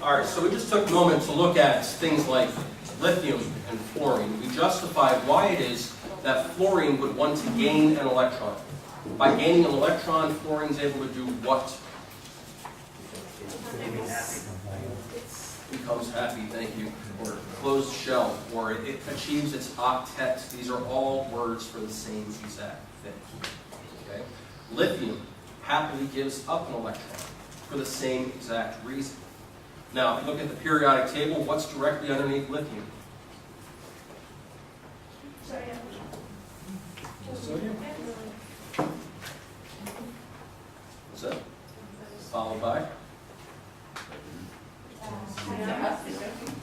All right, so we just took a moment to look at things like lithium and fluorine. We justified why it is that fluorine would want to gain an electron. By gaining an electron, fluorine is able to do what? Becomes happy, thank you, or closed shell, or it achieves its octet. These are all words for the same exact thing. Okay? Lithium happily gives up an electron for the same exact reason. Now, if you look at the periodic table, what's directly underneath lithium? Sodium. What's that? Followed by?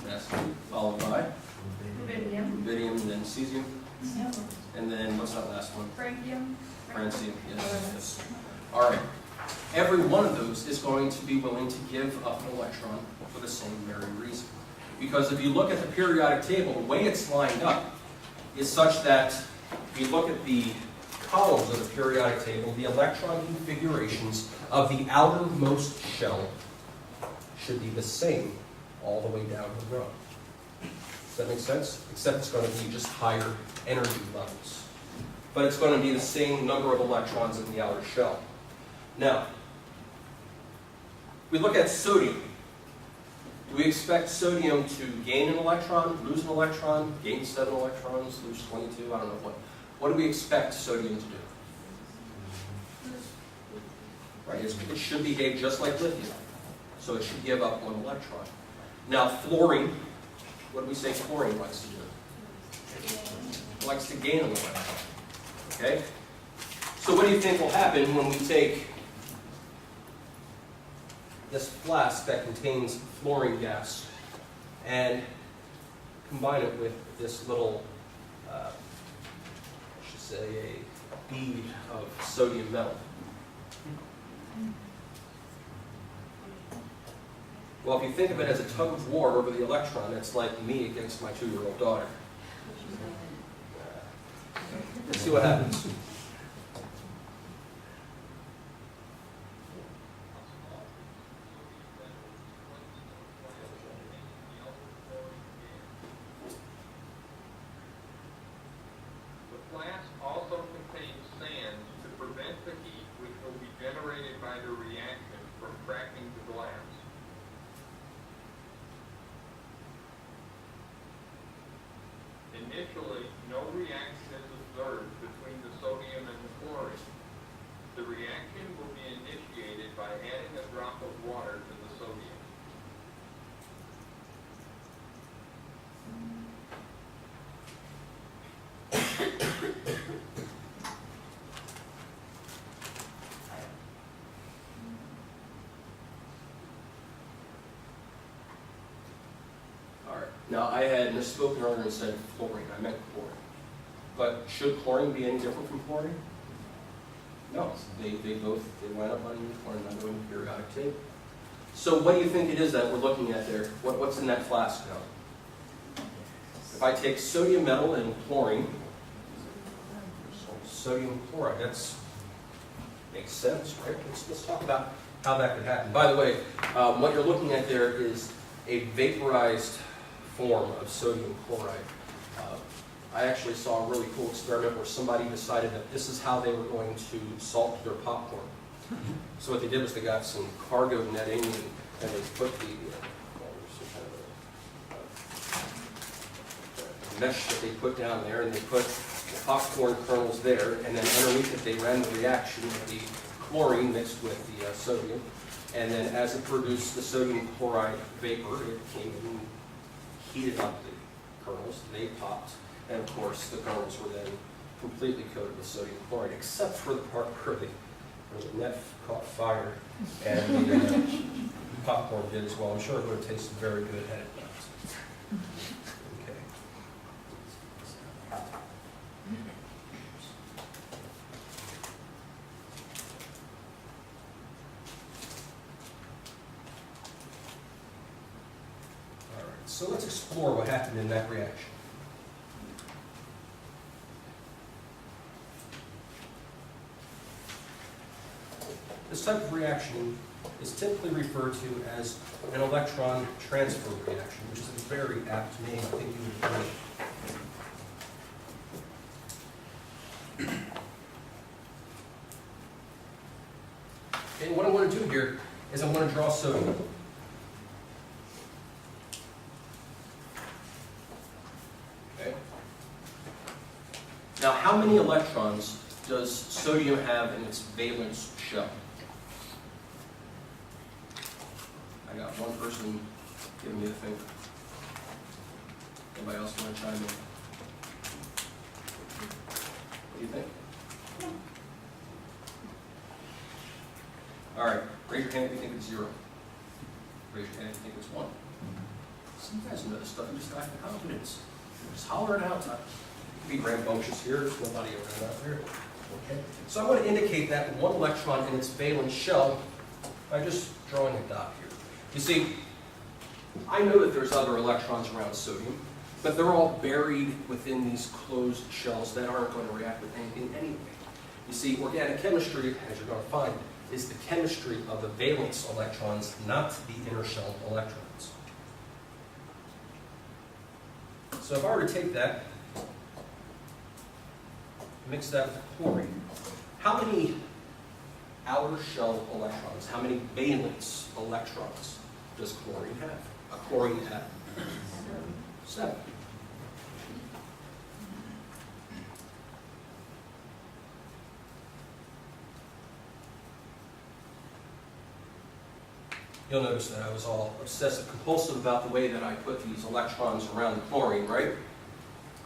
Yes. Followed by? Rubidium, and then cesium. And then, what's that last one? Francium. Francium, yes. All right. Every one of those is going to be willing to give up an electron for the same very reason. Because if you look at the periodic table, the way it's lined up is such that if you look at the columns of the periodic table, the electron configurations of the outermost shell should be the same all the way down the row. Does that make sense? Except it's going to be just higher energy levels. But it's going to be the same number of electrons in the outer shell. Now, we look at sodium. Do we expect sodium to gain an electron, lose an electron, gain 7 electrons, lose 22? I don't know what. What do we expect sodium to do? Right, it should behave just like lithium. So it should give up 1 electron. Now, fluorine, what do we say fluorine likes to do? It likes to gain an electron. Okay? So what do you think will happen when we take this flask that contains fluorine gas and combine it with this little, I should say, a bead of sodium metal? Well, if you think of it as a tug of war over the electron, it's like me against my 2-year-old daughter. Let's see what happens. The flask also contains sand to prevent the heat which will be generated by the reaction from cracking the glass. Initially, no reaction is observed between the sodium and the chlorine. The reaction will be initiated by adding a drop of water to the sodium. All right. Now, I had misspoken earlier and said fluorine. I meant chlorine. But should chlorine be any different from fluorine? No. They line up underneath one another in the periodic table. So what do you think it is that we're looking at there? What's in that flask now? If I take sodium metal and chlorine, sodium chloride, that makes sense, right? Let's talk about how that could happen. By the way, what you're looking at there is a vaporized form of sodium chloride. I actually saw a really cool experiment where somebody decided that this is how they were going to salt their popcorn. So what they did was they got some cargo netting and they put the mesh that they put down there, and they put the popcorn kernels there, and then underneath it they ran the reaction of the chlorine mixed with the sodium, and then as it produced the sodium chloride vapor, it came and heated up the kernels, they popped, and of course the kernels were then completely coated with sodium chloride, except for the part where the net caught fire, and the popcorn did as well. I'm sure it would have tasted very good had it not. Okay. All right, so let's explore what happened in that reaction. This type of reaction is typically referred to as an electron transfer reaction, which is a very apt name. I think you would agree. Okay, what I want to do here is I want to draw sodium. Okay. Now, how many electrons does sodium have in its valence shell? I got one person giving me the finger. Anybody else want to chime in? What do you think? All right, raise your hand if you think it's 0. Raise your hand if you think it's 1. Some guys know this stuff, you just lack the confidence. Just holler it out. Be rambunctious here, there's nobody around out there. Okay. So I'm going to indicate that 1 electron in its valence shell by just drawing a dot here. You see, I know that there's other electrons around sodium, but they're all buried within these closed shells that aren't going to react with anything anyway. You see, organic chemistry, as you're going to find, is the chemistry of the valence electrons, not the inner shell electrons. So if I were to take that, mix that with chlorine, how many outer shell electrons, how many valence electrons does chlorine have? A chlorine atom? 7. You'll notice that I was all obsessive compulsive about the way that I put these electrons around the chlorine, right?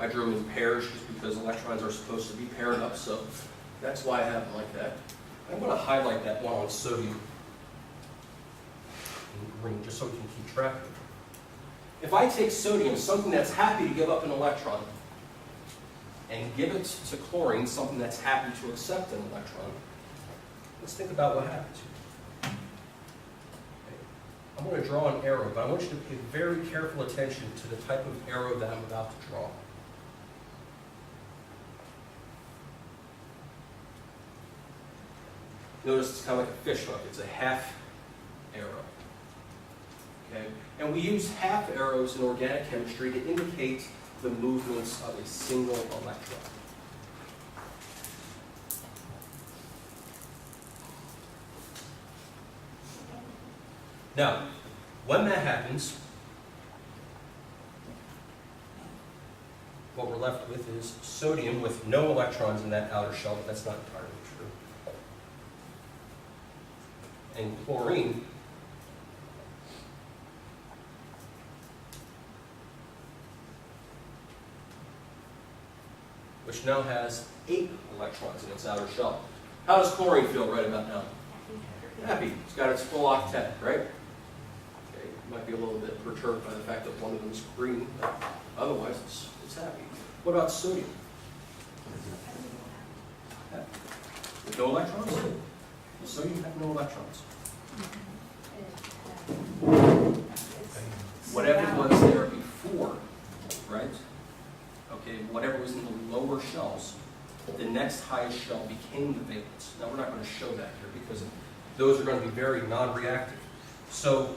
I drew them in pairs just because electrons are supposed to be paired up, so that's why I have them like that. I'm going to highlight that one on sodium in green, just so we can keep track of it. If I take sodium, something that's happy to give up an electron, and give it to chlorine, something that's happy to accept an electron, let's think about what happens here. Okay. I'm going to draw an arrow, but I want you to pay very careful attention to the type of arrow that I'm about to draw. Notice it's kind of like a fish hook. It's a half arrow. Okay? And we use half arrows in organic chemistry to indicate the movements of a single electron. Now, when that happens, what we're left with is sodium with no electrons in that outer shell, but that's not entirely true. And chlorine which now has 8 electrons in its outer shell. How does chlorine feel right about now? Happy. It's got its full octet, right? Okay, it might be a little bit perturbed by the fact that one of them is green, but otherwise it's happy. What about sodium? Happy. With no electrons? Well, sodium has no electrons. Whatever was there before, right? Okay, whatever was in the lower shells, the next highest shell became the valence. Now we're not going to show that here because those are going to be very non-reactive. So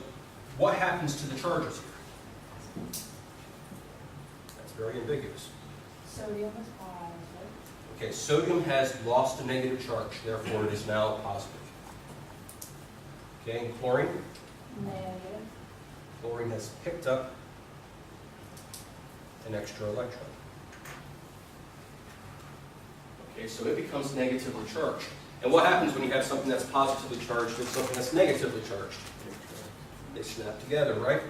what happens to the charges here? That's very ambiguous. Sodium is positive. Okay, sodium has lost a negative charge, therefore it is now positive. Okay, and chlorine? Negative. Chlorine has picked up an extra electron. Okay, so it becomes negatively charged. And what happens when you have something that's positively charged and something that's negatively charged? They snap together, right?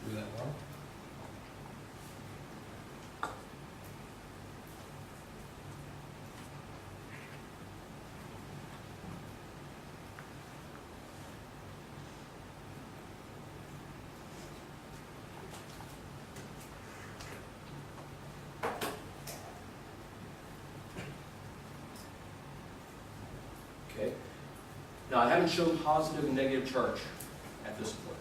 Drew that wrong. Okay. Now I haven't shown positive and negative charge at this point.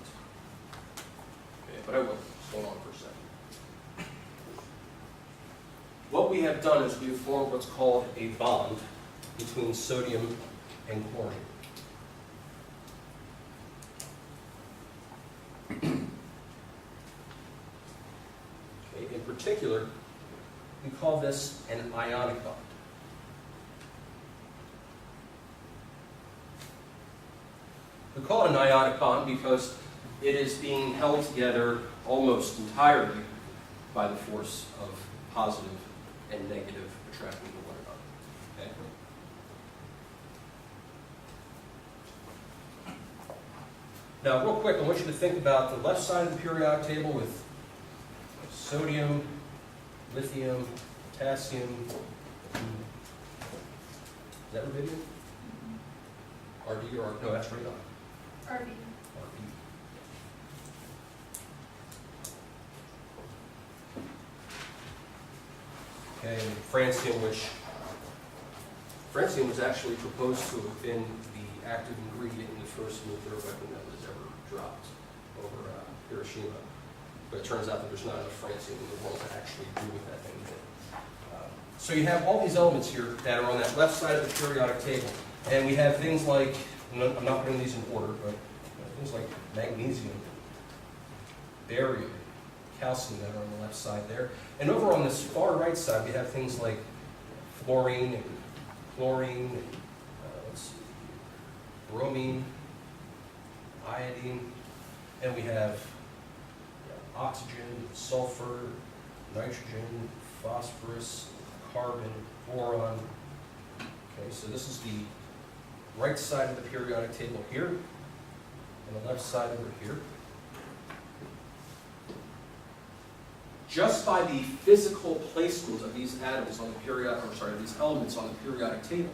Okay, but I will. Hold on for a second. what we have done is we have formed what's called a bond between sodium and chlorine. Okay, in particular, we call this an ionic bond. We call it an ionic bond because it is being held together almost entirely by the force of positive and negative attracting to one another. Okay? Now, real quick, I want you to think about the left side of the periodic table with sodium, lithium, potassium. Is that rubidium? RD or no, that's radon. RB. Okay, and francium, which francium was actually proposed to have been the active ingredient in the first nuclear weapon that was ever dropped over Hiroshima. But it turns out that there's not enough francium in the world to actually do what that thing did. So you have all these elements here that are on that left side of the periodic table. And we have things like, I'm not putting these in order, but things like magnesium, barium, calcium that are on the left side there. And over on this far right side, we have things like fluorine and chlorine, and, let's see, bromine, iodine, and we have oxygen, sulfur, nitrogen, phosphorus, carbon, boron. Okay, so this is the right side of the periodic table here, and the left side over here. Just by the physical placement of these atoms on the these elements on the periodic table,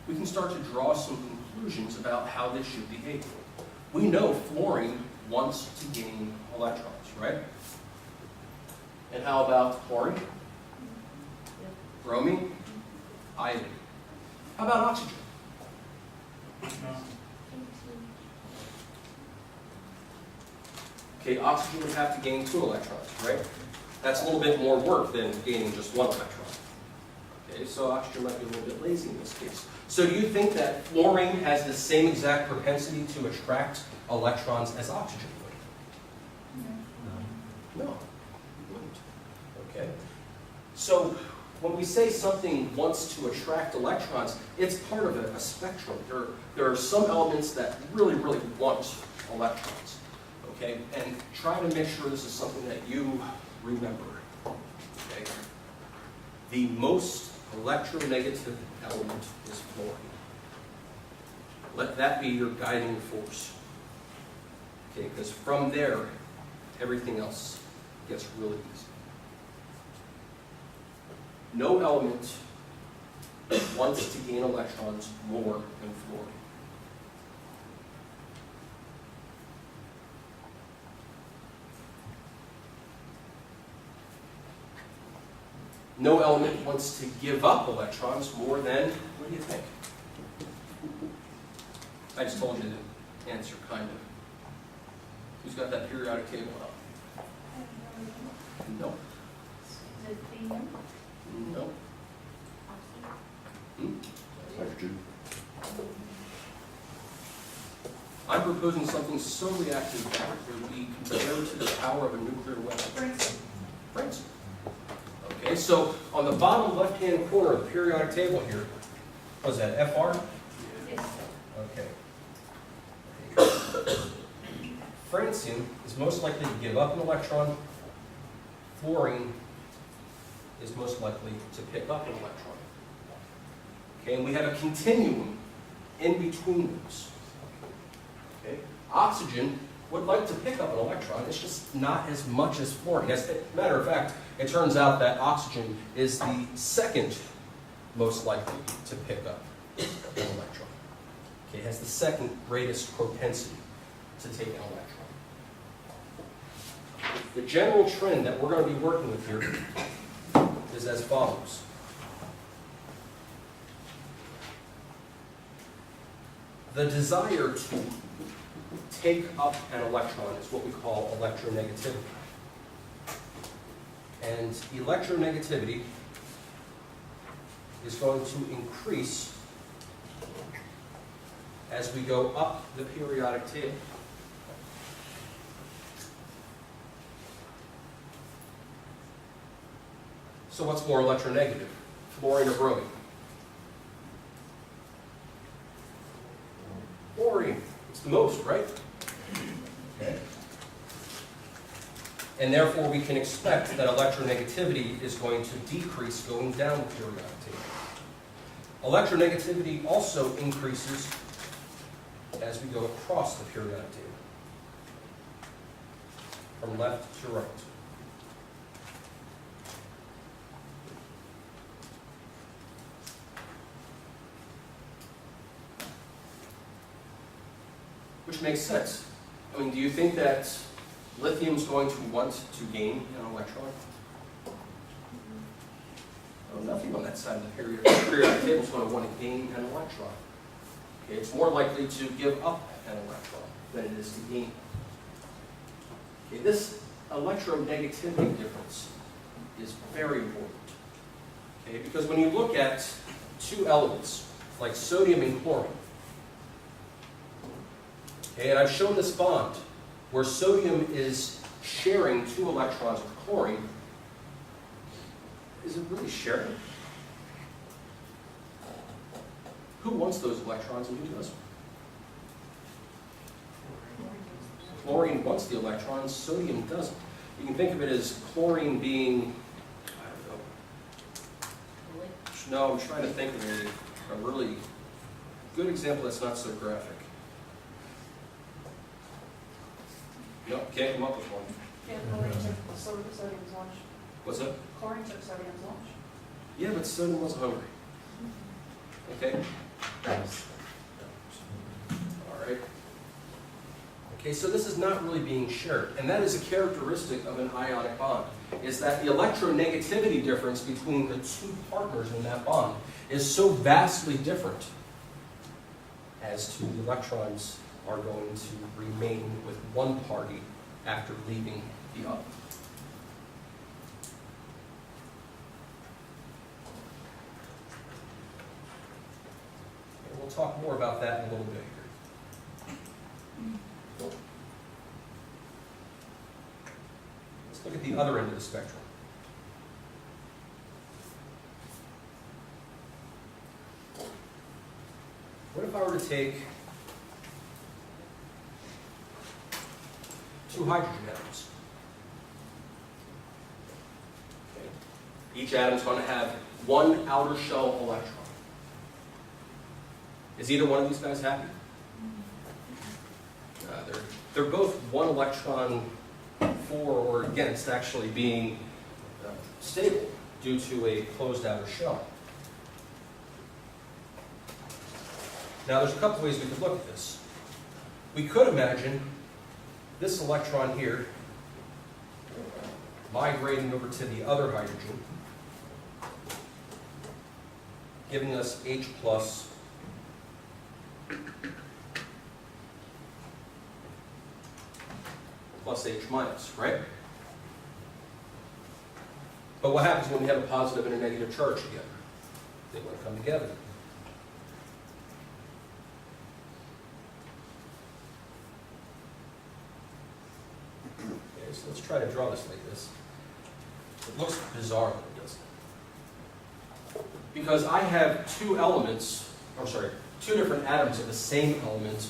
we can start to draw some conclusions about how they should behave. We know fluorine wants to gain electrons, right? And how about chlorine? Bromine? Iodine? How about oxygen? Okay, oxygen would have to gain 2 electrons, right? That's a little bit more work than gaining just 1 electron. Okay, so oxygen might be a little bit lazy in this case. So do you think that fluorine has the same exact propensity to attract electrons as oxygen would? No, it wouldn't. Okay. So when we say something wants to attract electrons, it's part of a spectrum. There are some elements that really, really want electrons. Okay, and try to make sure this is something that you remember. Okay, the most electronegative element is fluorine. Let that be your guiding force. Okay, because from there, everything else gets really easy. No element wants to gain electrons more than fluorine. No element wants to give up electrons more than, what do you think? I just told you the answer, kind of. Who's got that periodic table up? No. Is it helium? No. Hydrogen. I'm proposing something so reactive that it would be compared to the power of a nuclear weapon. Francium. Okay, so on the bottom left-hand corner of the periodic table here, what is that, FR? Yes. Okay. Francium is most likely to give up an electron. Fluorine is most likely to pick up an electron. Okay, and we have a continuum in between those. Okay, oxygen would like to pick up an electron. It's just not as much as fluorine. As a matter of fact, it turns out that oxygen is the second most likely to pick up an electron. Okay, it has the second greatest propensity to take an electron. The general trend that we're going to be working with here is as follows. The desire to take up an electron is what we call electronegativity. And electronegativity is going to increase as we go up the periodic table. So what's more electronegative, fluorine or bromine? Fluorine. It's the most, right? Okay. And therefore, we can expect that electronegativity is going to decrease going down the periodic table. Electronegativity also increases as we go across the periodic table, from left to right. Which makes sense. I mean, do you think that lithium's going to want to gain an electron? Oh, nothing on that side of the periodic table is going to want to gain an electron. Okay, it's more likely to give up an electron than it is to gain. Okay, this electronegativity difference is very important. Okay, because when you look at two elements, like sodium and chlorine, okay, and I've shown this bond where sodium is sharing 2 electrons with chlorine. Is it really sharing? Who wants those electrons and who doesn't? Chlorine wants the electrons, sodium doesn't. You can think of it as chlorine being, I don't know. No, I'm trying to think of a really good example that's not so graphic. No, can't come up with one. Yeah, chlorine took sodium's lunch. What's that? Chlorine took sodium's lunch. Yeah, but sodium wasn't hungry. Okay? All right. Okay, so this is not really being shared, and that is a characteristic of an ionic bond, is that the electronegativity difference between the 2 partners in that bond is so vastly different as to the electrons are going to remain with one party after leaving the other. And we'll talk more about that in a little bit here. Let's look at the other end of the spectrum. What if I were to take 2 hydrogen atoms? Okay. Each atom is going to have 1 outer shell electron. Is either one of these guys happy? They're both 1 electron for or against actually being stable due to a closed outer shell. Now there's a couple ways we could look at this. We could imagine this electron here migrating over to the other hydrogen, giving us H plus plus H minus, right? But what happens when we have a positive and a negative charge together? They want to come together. Okay, so let's try to draw this like this. It looks bizarre when it doesn't. Because I have 2 elements, I'm sorry, 2 different atoms of the same element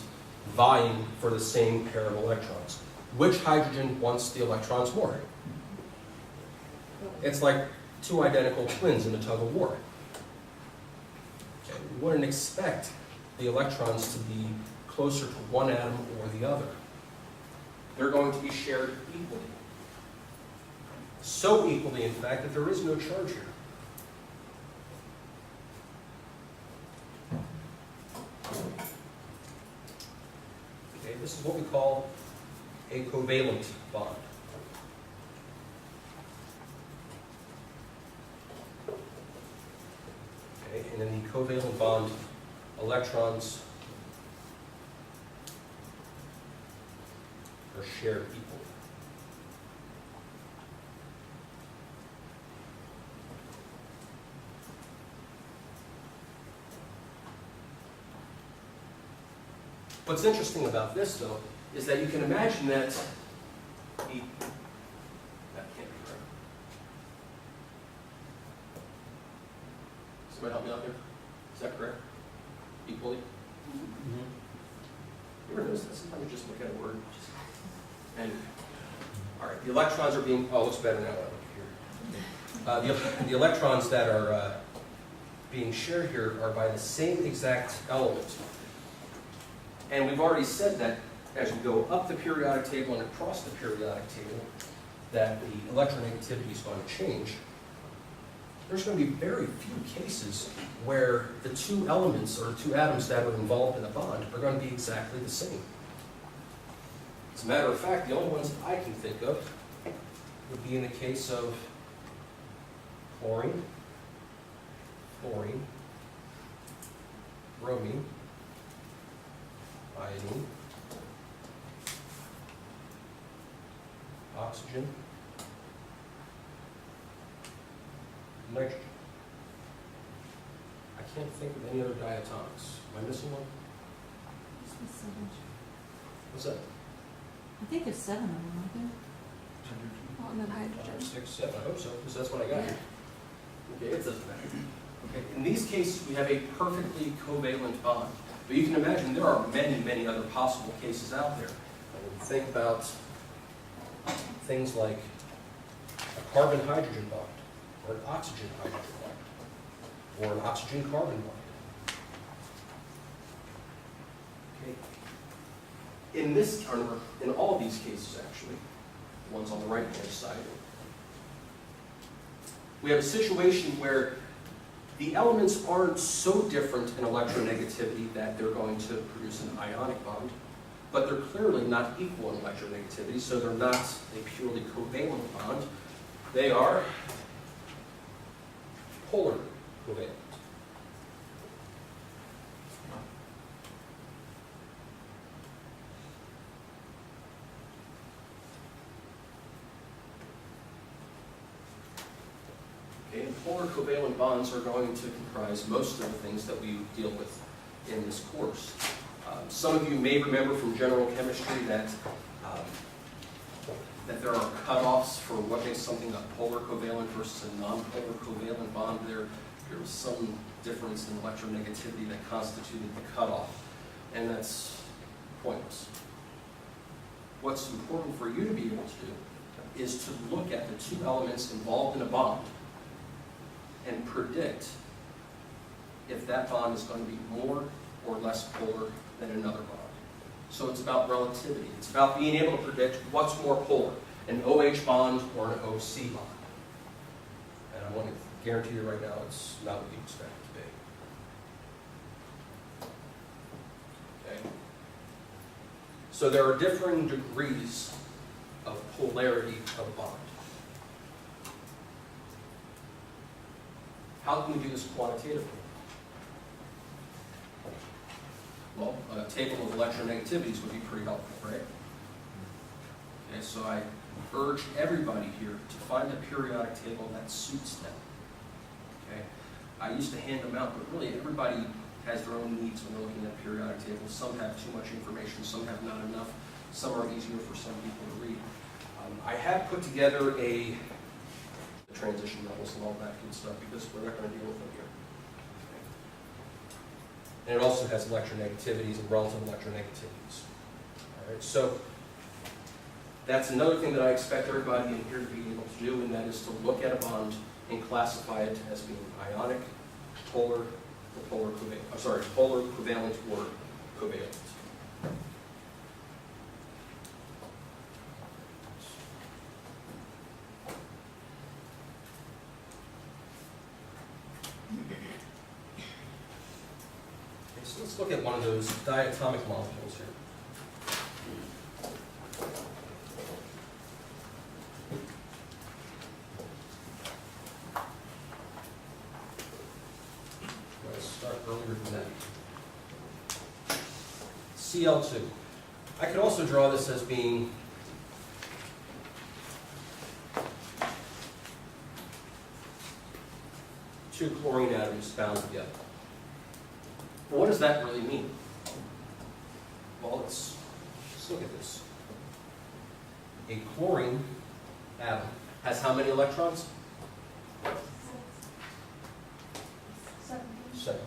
vying for the same pair of electrons. Which hydrogen wants the electrons more? It's like 2 identical twins in a tug of war. Okay, we wouldn't expect the electrons to be closer to one atom or the other. They're going to be shared equally. So equally, in fact, that there is no charge here. Okay, this is what we call a covalent bond. Okay, and in the covalent bond, electrons are shared equally. What's interesting about this, though, is that you can imagine that that can't be right. Somebody help me out here? Is that correct? Equally? You ever notice that? Sometimes you just look at a word. And, all right, the electrons are being, oh, it looks better now when I look here. The electrons that are being shared here are by the same exact element. And we've already said that as you go up the periodic table and across the periodic table, that the electronegativity is going to change. There's going to be very few cases where the two elements or two atoms that are involved in a bond are going to be exactly the same. As a matter of fact, the only ones that I can think of would be in the case of chlorine, fluorine, bromine, iodine, oxygen, nitrogen. I can't think of any other diatomics. Am I missing one? What's that? I think there's 7 of them, aren't there? Oh, and then 5, hydrogen. 6, 7. I hope so, because that's what I got here. Okay, it doesn't matter. Okay, in these cases, we have a perfectly covalent bond. But you can imagine there are many, many other possible cases out there. And when you think about things like a carbon-hydrogen bond, or an oxygen-hydrogen bond, or an oxygen-carbon bond. Okay. In all of these cases, actually, the ones on the right-hand side, we have a situation where the elements aren't so different in electronegativity that they're going to produce an ionic bond, but they're clearly not equal in electronegativity, so they're not a purely covalent bond. They are polar covalent. Okay, and polar covalent bonds are going to comprise most of the things that we deal with in this course. Some of you may remember from general chemistry that there are cutoffs for what makes something a polar covalent versus a non-polar covalent bond. There was some difference in electronegativity that constituted the cutoff, and that's pointless. What's important for you to be able to do is to look at the two elements involved in a bond and predict if that bond is going to be more or less polar than another bond. So it's about relativity. It's about being able to predict what's more polar, an OH bond or an OC bond. And I want to guarantee you right now it's not what you expect it to be. Okay? So there are differing degrees of polarity of a bond. How can we do this quantitatively? Well, a table of electronegativities would be pretty helpful, right? Okay, so I urge everybody here to find a periodic table that suits them. Okay, I used to hand them out, but really everybody has their own needs when they're looking at periodic tables. Some have too much information, some have not enough, some are easier for some people to read. I have put together the transition levels and all that good stuff because we're not going to deal with them here. And it also has electronegativities and relative electronegativities. All right, so that's another thing that I expect everybody in here to be able to do, and that is to look at a bond and classify it as being ionic, polar, or polar covalent or covalent. So let's look at one of those diatomic molecules here. Let's start earlier than that. Cl2. I could also draw this as being two chlorine atoms bound together. Well, what does that really mean? Well, well, let's look at this. A chlorine atom has how many electrons? 17. 7.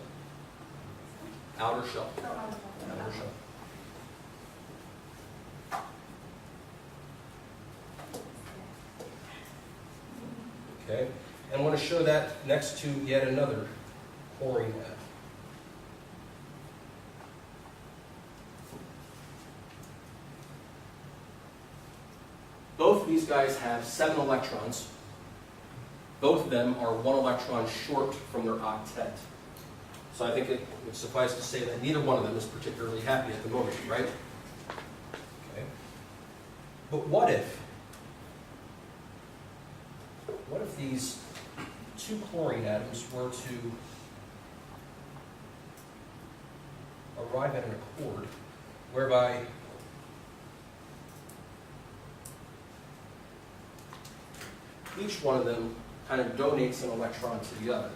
Outer shell. No, I don't know. Outer shell. Okay, and I want to show that next to yet another chlorine atom. Both of these guys have 7 electrons. Both of them are 1 electron short from their octet. So I think it would suffice to say that neither one of them is particularly happy at the moment, right? Okay. But what if these 2 chlorine atoms were to arrive at an accord whereby each one of them kind of donates an electron to the other?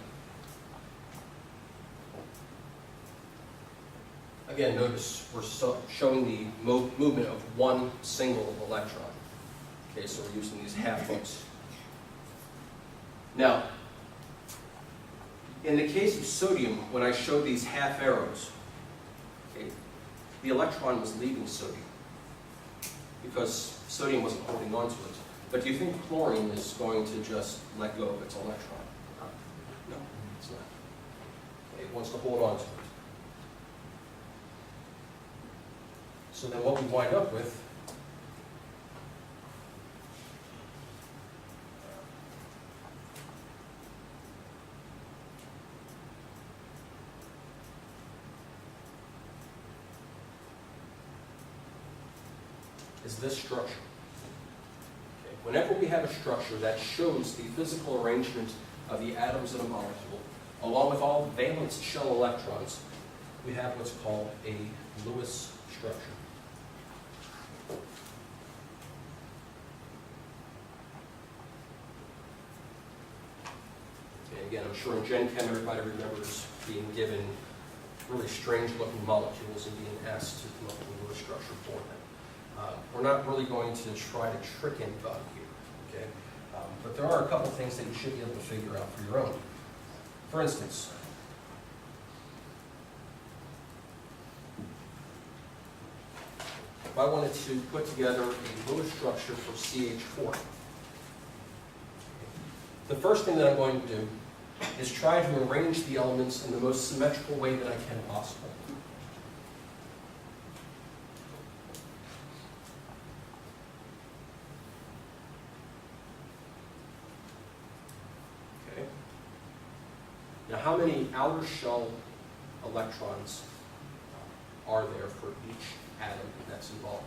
Again, notice we're showing the movement of 1 single electron. Okay, so we're using these half hooks. Now, in the case of sodium, when I showed these half arrows, okay, the electron was leaving sodium because sodium wasn't holding on to it. But do you think chlorine is going to just let go of its electron? No, it's not. It wants to hold on to it. So then what we wind up with is this structure. Okay. Whenever we have a structure that shows the physical arrangement of the atoms in a molecule, along with all the valence shell electrons, we have what's called a Lewis structure. Okay, again, I'm sure in Gen Chem everybody remembers being given really strange looking molecules and being asked to come up with a Lewis structure for them. We're not really going to try to trick anybody here, okay? But there are a couple things that you should be able to figure out for your own. For instance, if I wanted to put together a Lewis structure for CH4, the first thing that I'm going to do is try to arrange the elements in the most symmetrical way that I can possible. Now, how many outer shell electrons are there for each atom that's involved?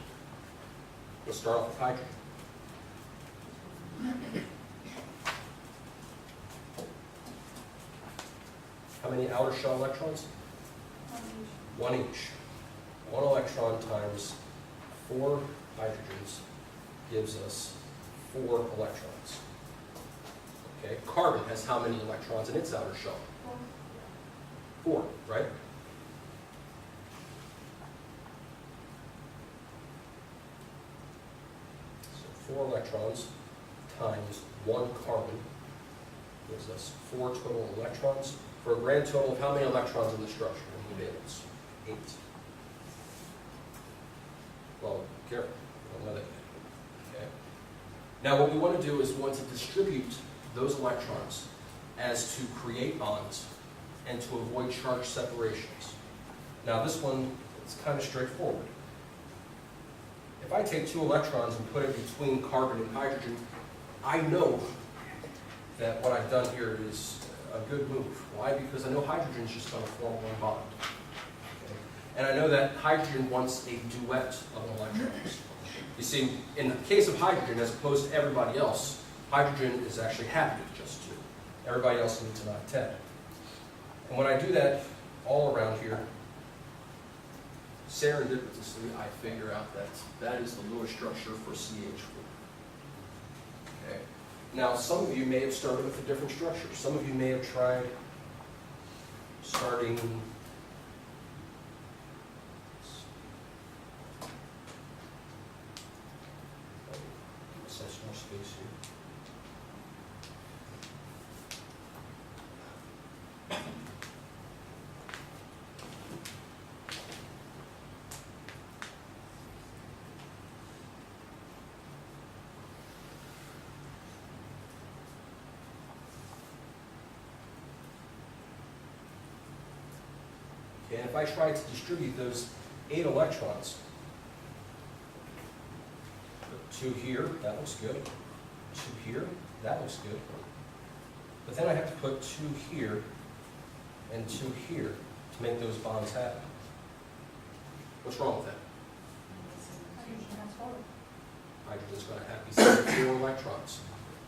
Let's start off with hydrogen. How many outer shell electrons? 1 each. 1 electron times 4 hydrogens gives us 4 electrons. Okay, carbon has how many electrons in its outer shell? 4, right? So 4 electrons times 1 carbon gives us 4 total electrons, for a grand total of how many electrons in the structure in the valence? 8. Well, careful, we don't know that yet. Okay. Now what we want to do is we want to distribute those electrons as to create bonds and to avoid charge separations. Now this one is kind of straightforward. If I take 2 electrons and put it between carbon and hydrogen, I know that what I've done here is a good move. Why? Because I know hydrogen is just going to form 1 bond. Okay? And I know that hydrogen wants a duet of electrons. You see, in the case of hydrogen, as opposed to everybody else, hydrogen is actually happy with just 2. Everybody else needs an octet. And when I do that all around here, serendipitously, I figure out that that is the Lewis structure for CH4. Okay. Now, some of you may have started with a different structure. Some of you may have tried starting Okay, and if I try to distribute those 8 electrons, 2 here, that looks good. 2 here, that looks good. But then I have to put 2 here and 2 here to make those bonds happen. What's wrong with that? Hydrogen has 4. Hydrogen's going to have these 74 electrons.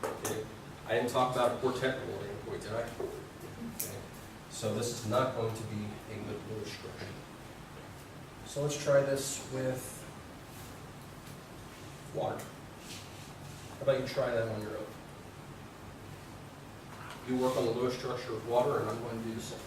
Okay. I didn't talk about a quartet at any point, did I? Okay. So this is not going to be a good Lewis structure. So let's try this with water. How about you try that on your own? You work on the Lewis structure of water, and I'm going to do the same.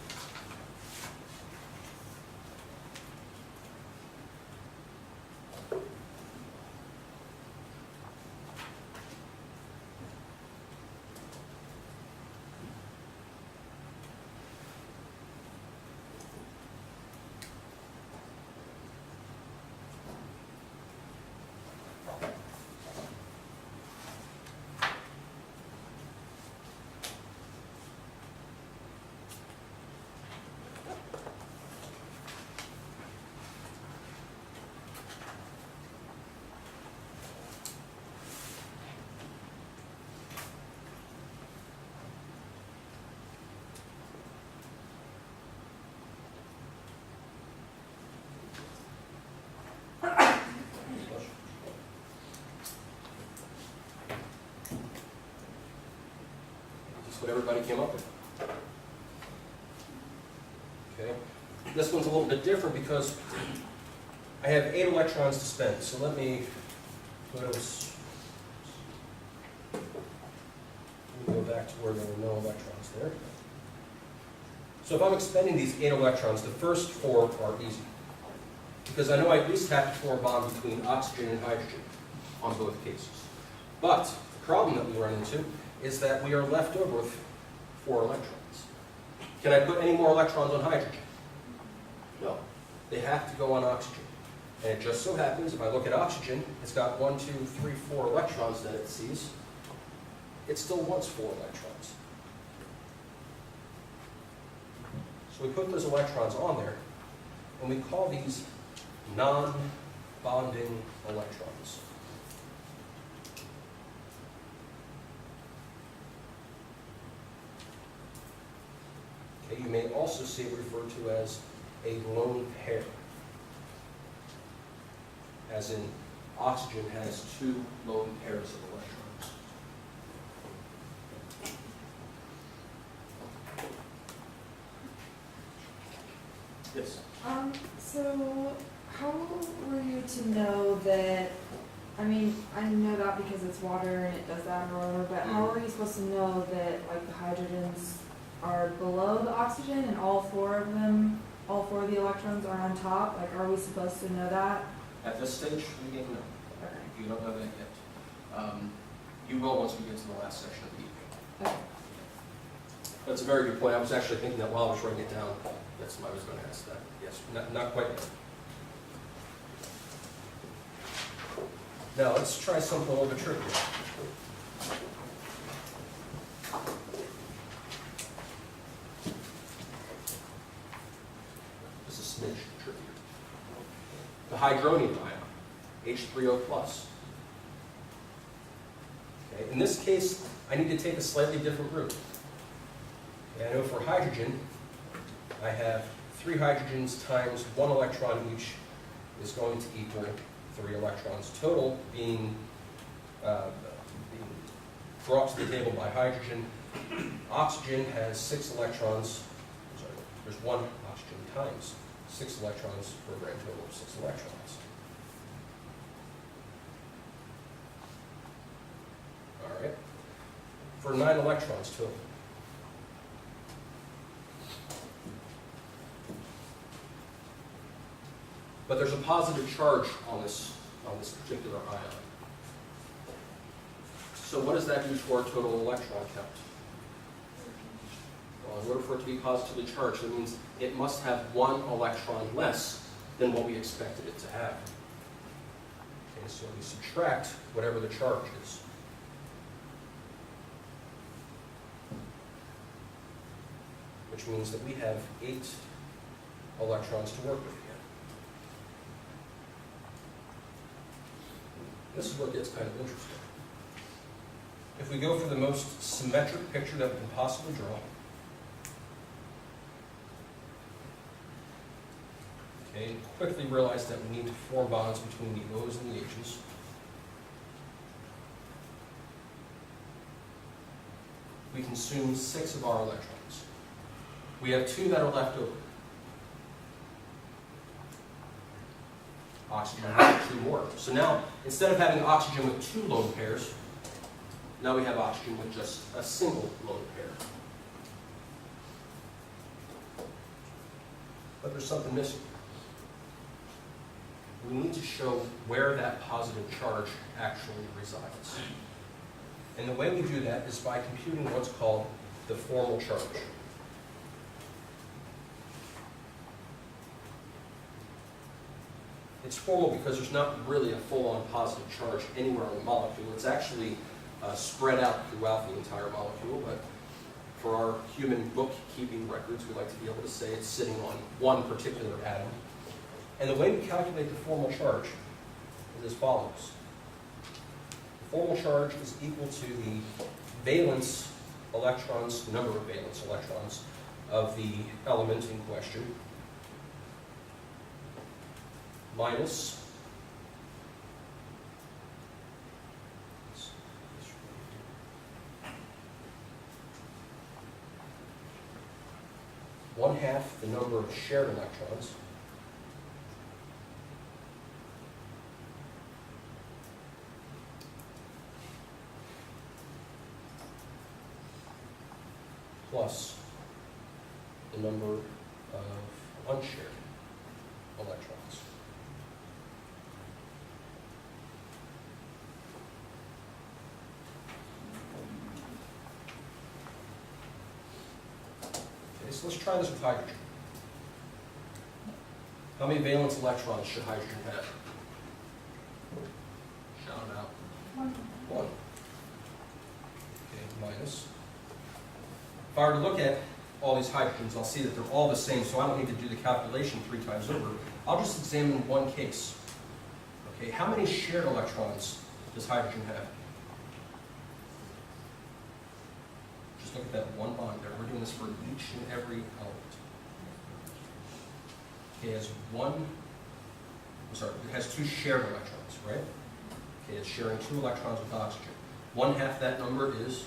That's what everybody came up with. Okay. This one's a little bit different because I have 8 electrons to spend. So let me go back to where there were no electrons there. So if I'm expending these 8 electrons, the first 4 are easy. Because I know I at least have to form a bond between oxygen and hydrogen on both cases. But the problem that we run into is that we are left over with 4 electrons. Can I put any more electrons on hydrogen? No. They have to go on oxygen. And it just so happens, if I look at oxygen, it's got 1, 2, 3, 4 electrons that it sees. It still wants 4 electrons. So we put those electrons on there, and we call these non-bonding electrons. Okay, you may also see it referred to as a lone pair, as in oxygen has 2 lone pairs of electrons. Yes? So how were you to know that, I mean, I know that because it's water and it does that or whatever, but how are you supposed to know that, like, the hydrogens are below the oxygen and all 4 of them, all 4 of the electrons are on top? Like, are we supposed to know that? At this stage, we don't know. Okay. You don't know that yet. You will once we get to the last section of the evening. Okay. That's a very good point. I was actually thinking that while I was writing it down. That's why I was going to ask that. Yes, not quite yet. Now, let's try something a little bit trickier. This is a smidge trickier. The hydronium ion, H3O+. Okay, in this case, I need to take a slightly different route. Okay, I know for hydrogen, I have 3 hydrogens times 1 electron each is going to equal 3 electrons total being brought to the table by hydrogen. Oxygen has 6 electrons, sorry, there's 1 oxygen times 6 electrons for a grand total of 6 electrons. All right, for 9 electrons total. But there's a positive charge on this particular ion. So what does that do to our total electron count? Well, in order for it to be positively charged, that means it must have 1 electron less than what we expected it to have. Okay, so we subtract whatever the charge is. Which means that we have 8 electrons to work with again. This is what gets kind of interesting. If we go for the most symmetric picture that we can possibly draw, okay, and quickly realize that we need to form bonds between the O's and the H's. We consume 6 of our electrons. We have 2 that are left over. Oxygen has 2 more. So now, instead of having oxygen with 2 lone pairs, now we have oxygen with just a single lone pair. But there's something missing. We need to show where that positive charge actually resides. And the way we do that is by computing what's called the formal charge. It's formal because there's not really a full-on positive charge anywhere on the molecule. It's actually spread out throughout the entire molecule, but for our human bookkeeping records, we like to be able to say it's sitting on one particular atom. And the way we calculate the formal charge is as follows. The formal charge is equal to the valence electrons, number of valence electrons of the element in question, minus one half the number of shared electrons plus the number of unshared electrons. Okay, so let's try this with hydrogen. How many valence electrons should hydrogen have? Shout it out. 1. Okay, minus. If I were to look at all these hydrogens, I'll see that they're all the same, so I don't need to do the calculation 3 times over. I'll just examine one case. Okay, how many shared electrons does hydrogen have? Just look at that one bond there. We're doing this for each and every element. Okay, it has 2 shared electrons, right? Okay, it's sharing 2 electrons with oxygen. 1/2 that number is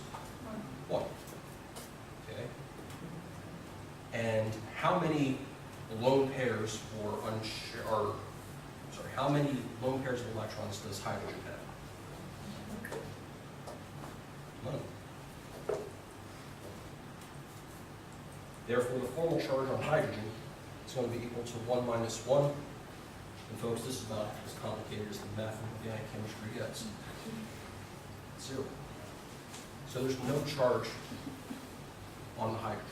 1. Okay. And how many lone pairs how many lone pairs of electrons does hydrogen have? None. Therefore, the formal charge on hydrogen is going to be equal to 1 minus 1. And folks, this is about as complicated as the math and organic chemistry gets. 0. So there's no charge on the hydrogen.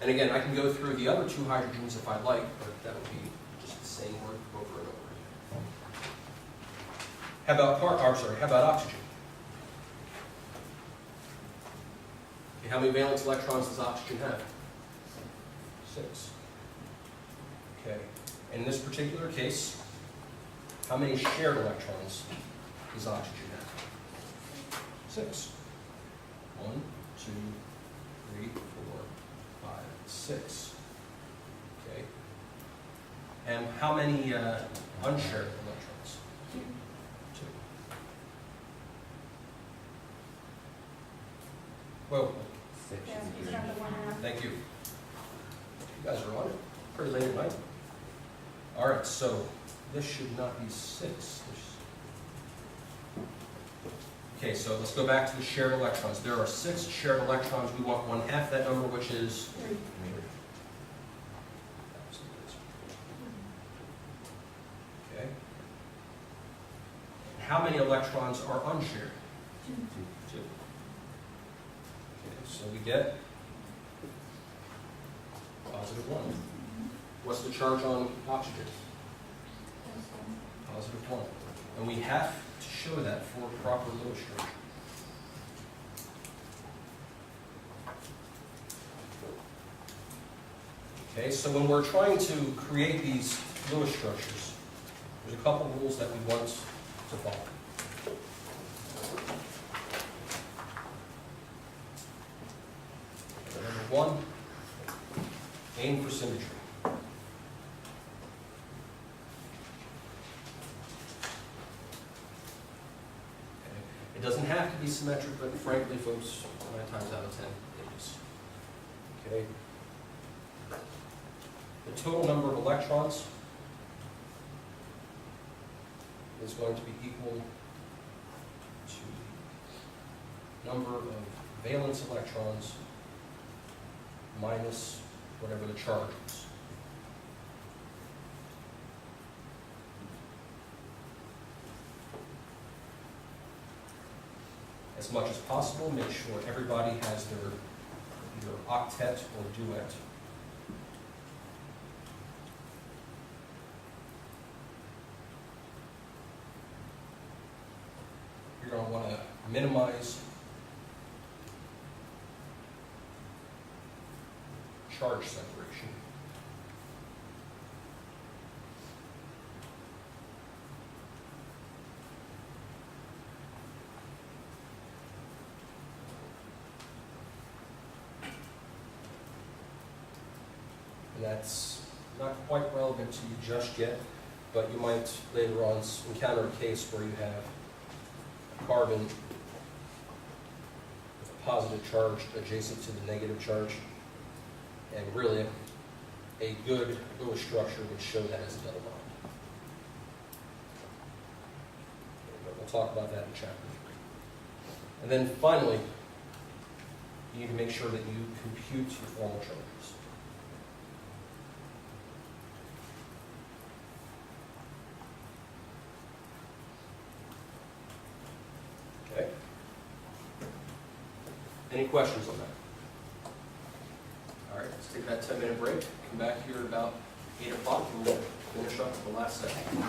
And again, I can go through the other 2 hydrogens if I'd like, but that would be just the same word over and over again. How about oxygen? Okay, how many valence electrons does oxygen have? 6. Okay. And in this particular case, how many shared electrons does oxygen have? 6. 1, 2, 3, 4, 5, 6. Okay. And how many unshared electrons? 2. Well, Yeah, he's got the 1.5. thank you. You guys are on it. Pretty late at night. All right, so this should not be 6. Okay, so let's go back to the shared electrons. There are 6 shared electrons. We want 1/2 that number, which is 3. Okay. How many electrons are unshared? 2. Okay, so we get positive 1. What's the charge on oxygen? Positive 1. And we have to show that for proper Lewis charge. Okay, so when we're trying to create these Lewis structures, there's a couple rules that we want to follow. Number one, aim for symmetry. It doesn't have to be symmetric, but frankly, folks, 9 times out of 10, it is. Okay. The total number of electrons is going to be equal to the number of valence electrons minus whatever the charge is. As much as possible, make sure everybody has their either octet or duet. You're going to want to minimize charge separation. And that's not quite relevant to you just yet, but you might later on encounter a case where you have a carbon with a positive charge adjacent to the negative charge. And really, a good Lewis structure would show that as a double bond. But we'll talk about that in chapter 3. And then finally, you need to make sure that you compute your formal charges. Okay? Any questions on that? All right, let's take that 10-minute break. Come back here at about 8 o'clock and we'll finish up the last section.